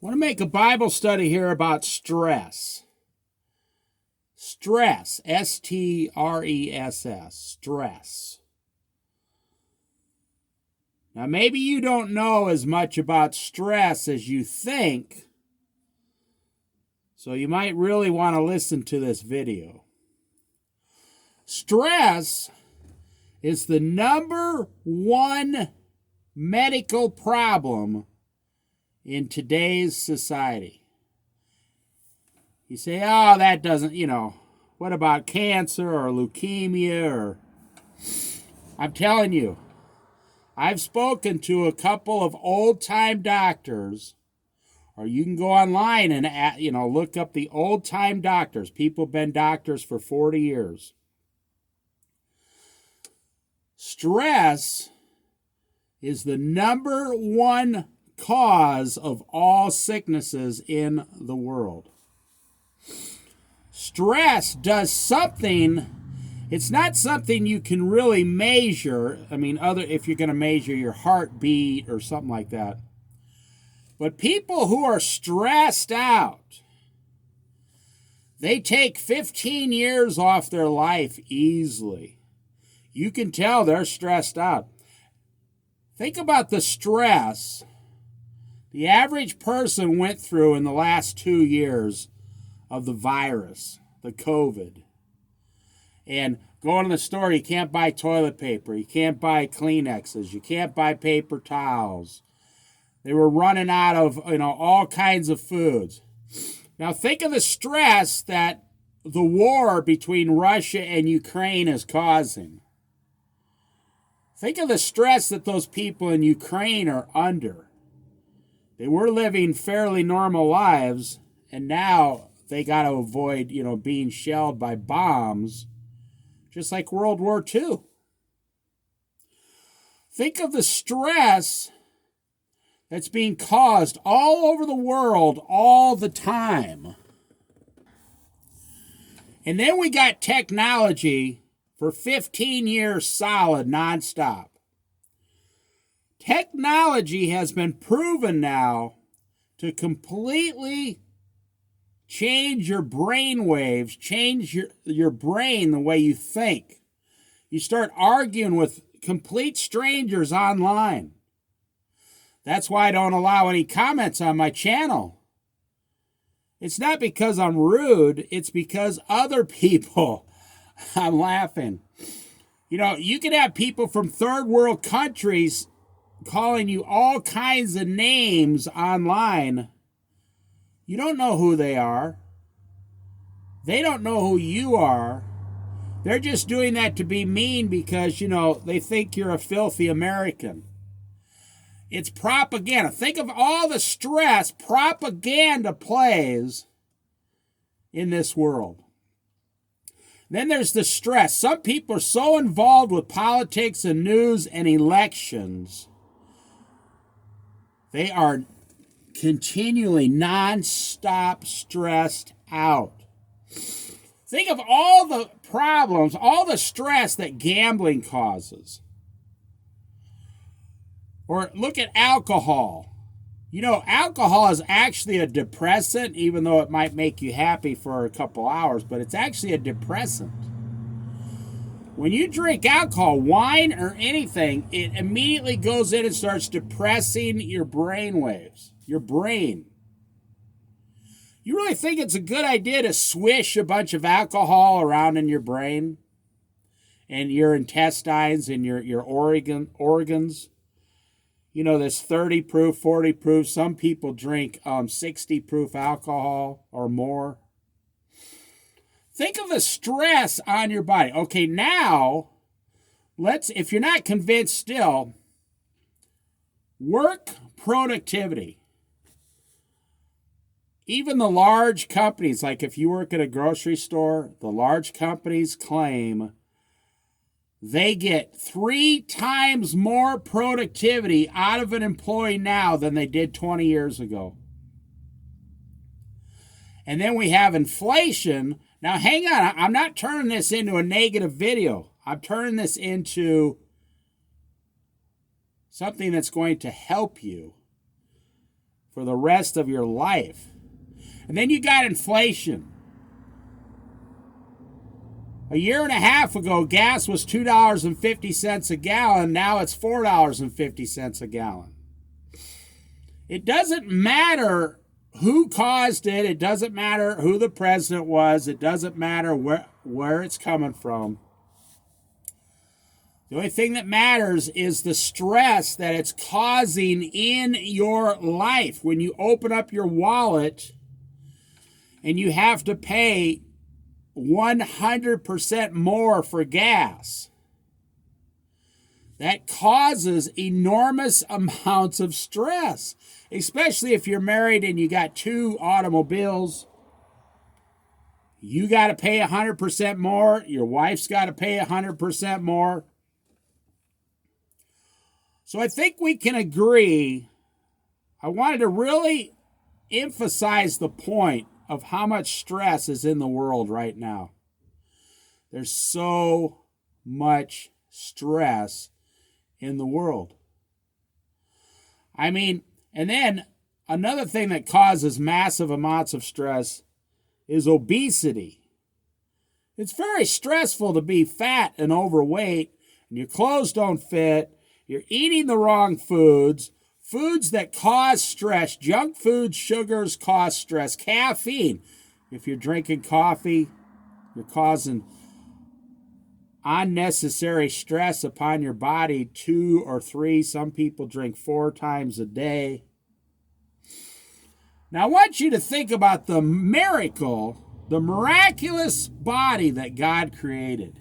I want to make a Bible study here about stress. Stress, S-T-R-E-S-S, stress. Now, maybe you don't know as much about stress as you think, so you might really want to listen to this video. Stress is the number one medical problem in today's society. You say, oh, that doesn't, what about cancer or leukemia? I'm telling you, I've spoken to a couple of old-time doctors, or you can go online and, look up the old-time doctors. People have been doctors for 40 years. Stress is the number one cause of all sicknesses in the world. Stress does something. It's not something you can really measure. If you're going to measure your heartbeat or something like that. But people who are stressed out, they take 15 years off their life easily. You can tell they're stressed out. Think about the stress the average person went through in the last 2 years of the virus, the COVID. And going to the store, you can't buy toilet paper, you can't buy Kleenexes, you can't buy paper towels. They were running out of, all kinds of foods. Now think of the stress that the war between Russia and Ukraine is causing. Think of the stress that those people in Ukraine are under. They were living fairly normal lives, and now they got to avoid, being shelled by bombs, just like World War II. Think of the stress that's being caused all over the world all the time. And then we got technology for 15 years solid, nonstop. Technology has been proven now to completely change your brain waves, change your brain, the way you think. You start arguing with complete strangers online. That's why I don't allow any comments on my channel. It's not because I'm rude, it's because other people, I'm laughing. You can have people from third world countries calling you all kinds of names online. You don't know who they are. They don't know who you are. They're just doing that to be mean because, they think you're a filthy American. It's propaganda. Think of all the stress propaganda plays in this world. Then there's the stress. Some people are so involved with politics and news and elections, they are continually non-stop stressed out. Think of all the problems, all the stress that gambling causes. Or look at alcohol. Alcohol is actually a depressant, even though it might make you happy for a couple hours, but it's actually a depressant. When you drink alcohol, wine, or anything, it immediately goes in and starts depressing your brain waves, your brain. You really think it's a good idea to swish a bunch of alcohol around in your brain and your intestines and your organs? This 30 proof, 40 proof. Some people drink 60 proof alcohol or more. Think of the stress on your body. Okay, now, if you're not convinced still, work productivity. Even the large companies, like if you work at a grocery store, the large companies claim they get 3 times more productivity out of an employee now than they did 20 years ago. And then we have inflation. Now, hang on. I'm not turning this into a negative video. I'm turning this into something that's going to help you. for the rest of your life. And then you got inflation. A year and a half ago, gas was $2.50 a gallon. Now it's $4.50 a gallon. It doesn't matter who caused it. It doesn't matter who the president was. It doesn't matter where it's coming from. The only thing that matters is the stress that it's causing in your life. When you open up your wallet and you have to pay 100% more for gas, that causes enormous amounts of stress, especially if you're married and you got 2 automobiles. You got to pay 100% more. Your wife's got to pay 100% more. So I think we can agree. I wanted to really emphasize the point of how much stress is in the world right now. There's so much stress in the world. I mean, and then another thing that causes massive amounts of stress is obesity. It's very stressful to be fat and overweight, and your clothes don't fit. You're eating the wrong foods that cause stress. Junk foods, sugars cause stress. Caffeine. If you're drinking coffee, you're causing unnecessary stress upon your body. 2 or 3. Some people drink 4 times a day. Now, I want you to think about the miracle, the miraculous body that God created.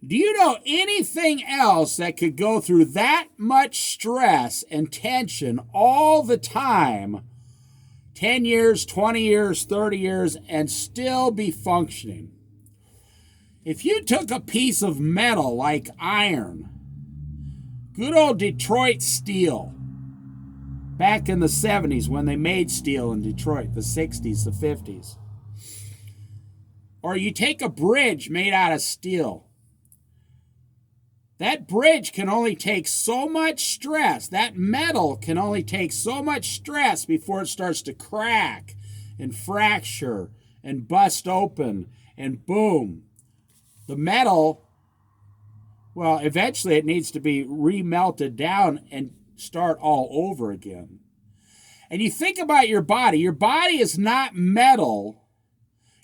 Do you know anything else that could go through that much stress and tension all the time, 10 years, 20 years, 30 years, and still be functioning? If you took a piece of metal like iron, good old Detroit steel, back in the 70s when they made steel in Detroit, the 60s, the 50s, or you take a bridge made out of steel, that bridge can only take so much stress. That metal can only take so much stress before it starts to crack and fracture and bust open, and boom. The metal, well, eventually it needs to be remelted down and start all over again. And you think about your body. Your body is not metal.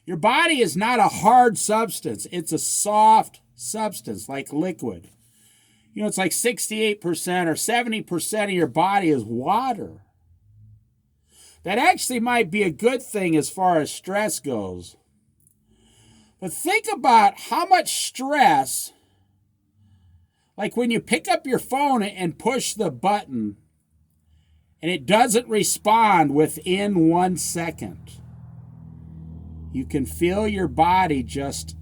Your body is not a hard substance. It's a soft substance like liquid. You know, it's like 68% or 70% of your body is water. That actually might be a good thing as far as stress goes. But think about how much stress, like when you pick up your phone and push the button and it doesn't respond within 1 second. You can feel your body just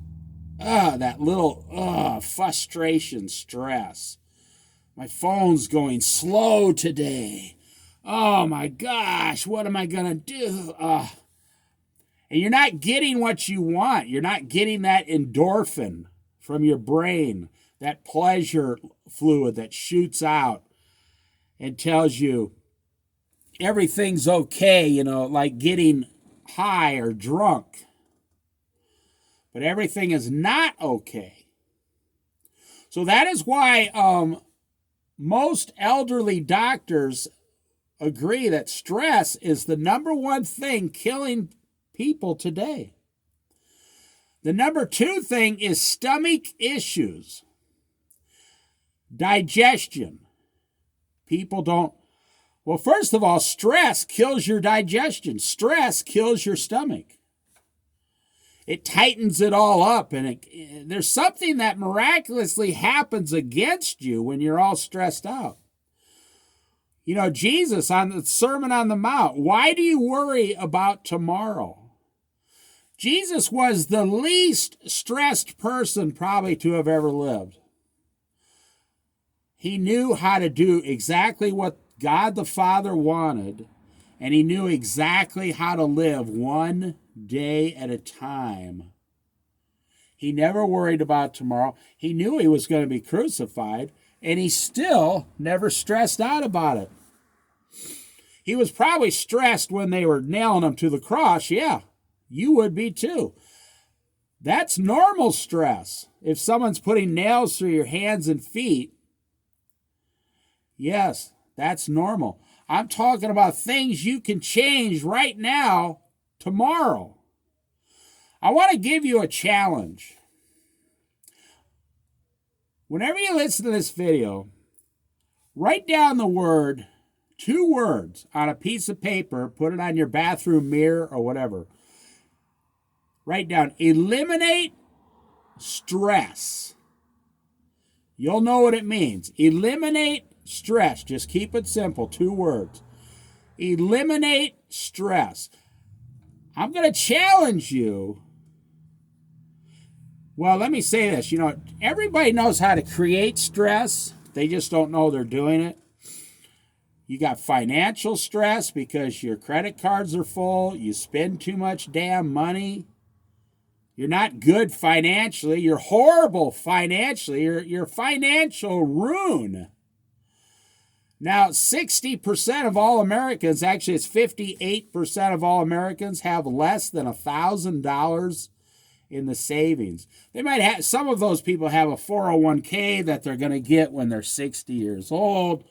that little frustration, stress. My phone's going slow today. Oh my gosh, what am I going to do? And you're not getting what you want. You're not getting that endorphin from your brain, that pleasure fluid that shoots out and tells you everything's okay, you know, like getting high or drunk. But everything is not okay. So that is why most elderly doctors agree that stress is the number one thing killing people today. The number 2 thing is stomach issues, digestion. People don't, well, first of all, stress kills your digestion. Stress kills your stomach. It tightens it all up, and there's something that miraculously happens against you when you're all stressed out. You know, Jesus on the Sermon on the Mount, why do you worry about tomorrow? Jesus was the least stressed person probably to have ever lived. He knew how to do exactly what God the Father wanted, and he knew exactly how to live one day at a time. He never worried about tomorrow. He knew he was going to be crucified, and he still never stressed out about it. He was probably stressed when they were nailing him to the cross. Yeah, you would be too. That's normal stress. If someone's putting nails through your hands and feet, yes, that's normal. I'm talking about things you can change right now, tomorrow. I want to give you a challenge. Whenever you listen to this video, write down the word, 2 words, on a piece of paper, put it on your bathroom mirror or whatever. Write down, eliminate stress. You'll know what it means. Eliminate stress. Just keep it simple, 2 words. Eliminate stress. I'm going to challenge you. Well, let me say this. Everybody knows how to create stress. They just don't know they're doing it. You got financial stress because your credit cards are full. You spend too much damn money. You're not good financially. You're horrible financially. You're financial ruin. Now, 60% of all Americans, actually it's 58% of all Americans, have less than $1,000 in the savings. They might have, some of those people have a 401k that they're going to get when they're 60 years old.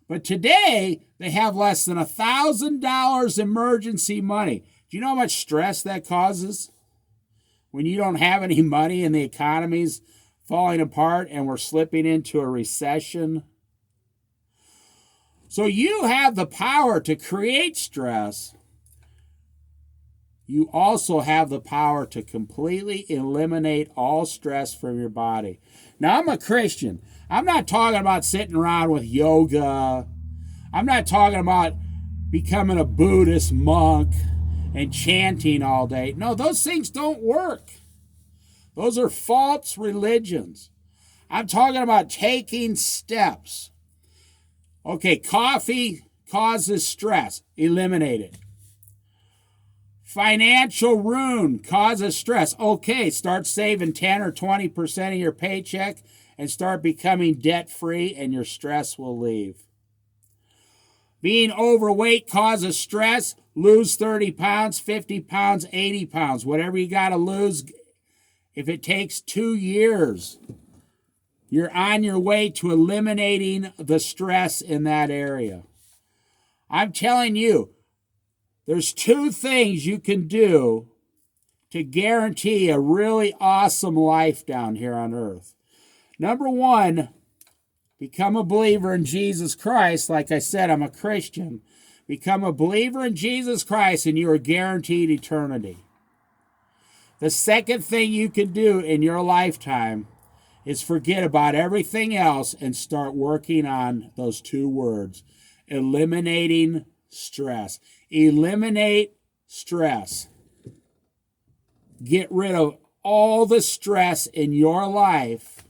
But today, they have less than $1,000 emergency money. Do you know how much stress that causes? When you don't have any money and the economy's falling apart and we're slipping into a recession. So you have the power to create stress. You also have the power to completely eliminate all stress from your body. Now, I'm a Christian. I'm not talking about sitting around with yoga. I'm not talking about becoming a Buddhist monk and chanting all day. No, those things don't work. Those are false religions. I'm talking about taking steps. Okay, coffee causes stress. Eliminate it. Financial ruin causes stress. Okay, start saving 10 or 20% of your paycheck and start becoming debt-free, and your stress will leave. Being overweight causes stress. Lose 30 pounds, 50 pounds, 80 pounds. Whatever you got to lose. If it takes 2 years, you're on your way to eliminating the stress in that area. I'm telling you, there's 2 things you can do to guarantee a really awesome life down here on earth. Number 1, become a believer in Jesus Christ. Like I said, I'm a Christian. Become a believer in Jesus Christ and you are guaranteed eternity. The second thing you can do in your lifetime is forget about everything else and start working on those 2 words. Eliminating stress. Eliminate stress. Get rid of all the stress in your life.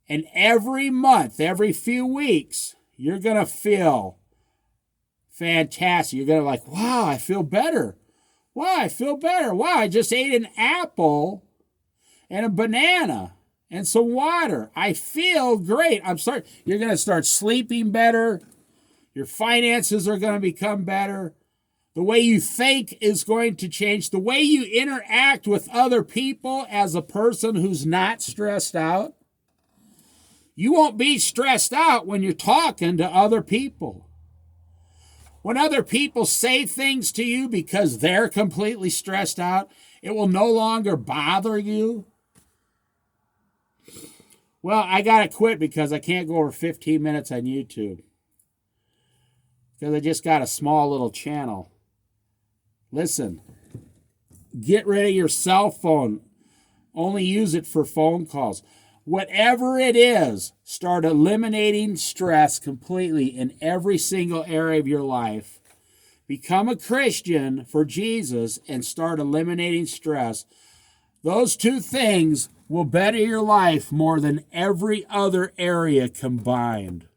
And every month, every few weeks, you're going to feel fantastic. You're going to like, wow, I feel better. Wow, I feel better. Wow, I just ate an apple and a banana and some water. I feel great. You're going to start sleeping better. Your finances are going to become better. The way you think is going to change. The way you interact with other people as a person who's not stressed out. You won't be stressed out when you're talking to other people. When other people say things to you because they're completely stressed out, it will no longer bother you. Well, I got to quit because I can't go over 15 minutes on YouTube. Because I just got a small little channel. Listen, get rid of your cell phone. Only use it for phone calls. Whatever it is, start eliminating stress completely in every single area of your life. Become a Christian for Jesus and start eliminating stress. Those 2 things will better your life more than every other area combined.